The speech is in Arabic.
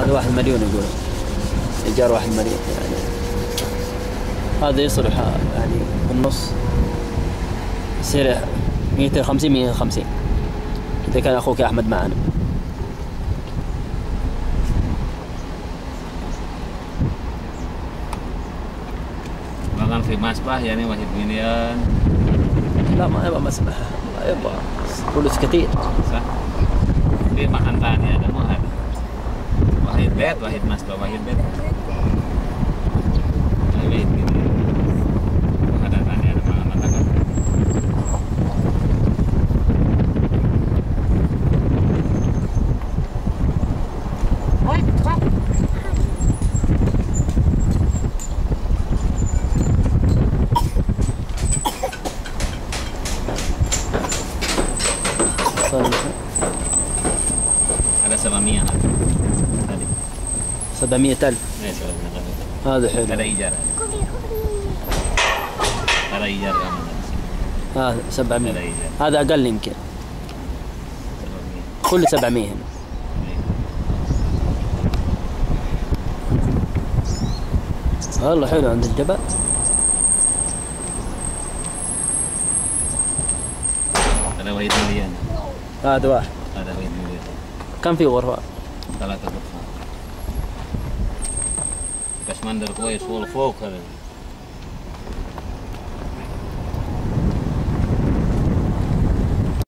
هذا 1 مليون يقولون، إيجار 1 مليون يعني. هذا يصلح يعني بالنص يصير 250 250 إذا كان أخوك أحمد معنا. Bahkan في مسبح يعني 1 مليون. لا ما يبغى مسبح، ما يبغى فلوس كثير. صح. في makan tani ada mah ada. Wahid bed, wahid masbah, wahid bed. Wahid gitu. Ada tani ada makan kan. Ada 700 tadi. 700,000. هذا حلو. Ada ijar. Ada ijar kamu. هذا 700. Ada ijar. هذا أقل يمكن. 700. كل 700 هنا. والله حلو عند الجبل. Ada wahid milian. هذا واحد. Ada wahid milian. كم في غرفة؟ 3 غرفة. بس mandar كويس فوق هذا.